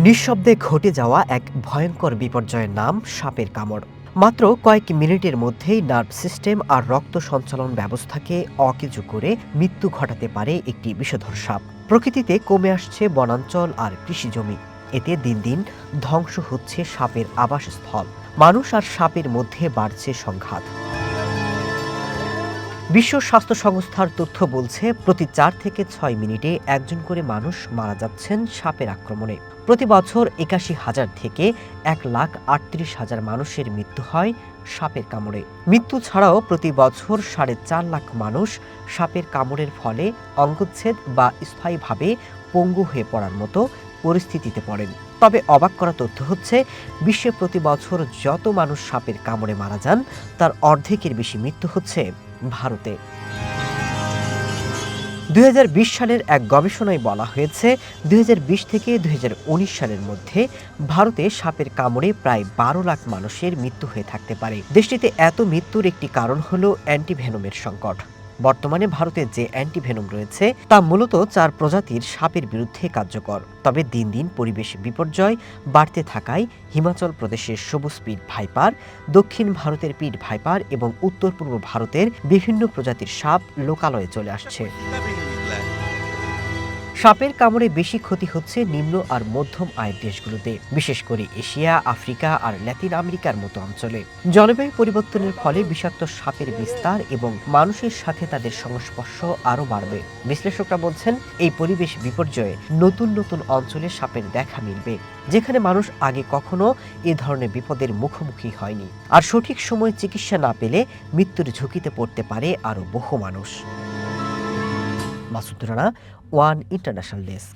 নিঃশব্দে ঘটে যাওয়া এক ভয়ঙ্কর বিপর্যয়ের নাম সাপের কামড়। মাত্র কয়েক মিনিটের মধ্যেই নার্ভ সিস্টেম আর রক্ত সঞ্চালন ব্যবস্থাকে অকেজো করে মৃত্যু ঘটাতে পারে একটি বিষধর সাপ। প্রকৃতিতে কমে আসছে বনাঞ্চল আর কৃষিজমি। এতে দিন দিন ধ্বংস হচ্ছে সাপের আবাসস্থল। মানুষ আর সাপের মধ্যে বাড়ছে সংঘাত। বিশ্ব স্বাস্থ্য সংস্থার তথ্য বলছে, প্রতি 4 থেকে 6 মিনিটে একজন করে মানুষ মারা যাচ্ছেন সাপের আক্রমণে। প্রতি বছর ৮১,০০০ থেকে ১,৩৮,০০০ মানুষের মৃত্যু হয় সাপের কামড়ে। মৃত্যু ছাড়াও প্রতি বছর ৪.৫ লাখ মানুষ সাপের কামড়ের ফলে অঙ্গচ্ছেদ বা স্থায়ীভাবে পঙ্গু হয়ে পড়ার মতো পরিস্থিতিতে পড়েন। তবে অবাক করা তথ্য হচ্ছে, বিশ্বে প্রতি বছর যত মানুষ সাপের কামড়ে মারা যান তার অর্ধেকের বেশি মৃত্যু হচ্ছে ভারতে। ২০২০ সালের এক গবেষণায় বলা হয়েছে, ২০২০ থেকে ২০১৯ সালের মধ্যে ভারতে সাপের কামড়ে প্রায় ১২ লাখ মানুষের মৃত্যু হয়ে থাকতে পারে। দেশটিতে এত মৃত্যুর একটি কারণ হল অ্যান্টিভেনমের সংকট। বর্তমানে ভারতে যে অ্যান্টিভেনম রয়েছে তা মূলত 4 প্রজাতির সাপের বিরুদ্ধে কার্যকর। তবে দিন দিন পরিবেশ বিপর্যয় বাড়তে থাকায় হিমাচল প্রদেশের সবুজ পিট ভাইপার, দক্ষিণ ভারতের পিট ভাইপার এবং উত্তর পূর্ব ভারতের বিভিন্ন প্রজাতির সাপ লোকালয়ে চলে আসছে। সাপের কামড়ে বেশি ক্ষতি হচ্ছে নিম্ন আর মধ্যম আয়ের দেশগুলোতে, বিশেষ করে এশিয়া, আফ্রিকা আর ল্যাতিন আমেরিকার মতো অঞ্চলে। জলবায়ু পরিবর্তনের ফলে বিষাক্ত সাপের বিস্তার এবং মানুষের সাথে তাদের সংস্পর্শ আরও বাড়বে। বিশ্লেষকরা বলছেন, এই পরিবেশ বিপর্যয়ে নতুন নতুন অঞ্চলে সাপের দেখা মিলবে, যেখানে মানুষ আগে কখনো এ ধরনের বিপদের মুখোমুখি হয়নি। আর সঠিক সময়ে চিকিৎসা না পেলে মৃত্যুর ঝুঁকিতে পড়তে পারে আরও বহু মানুষ। Masud Rana, one international desk.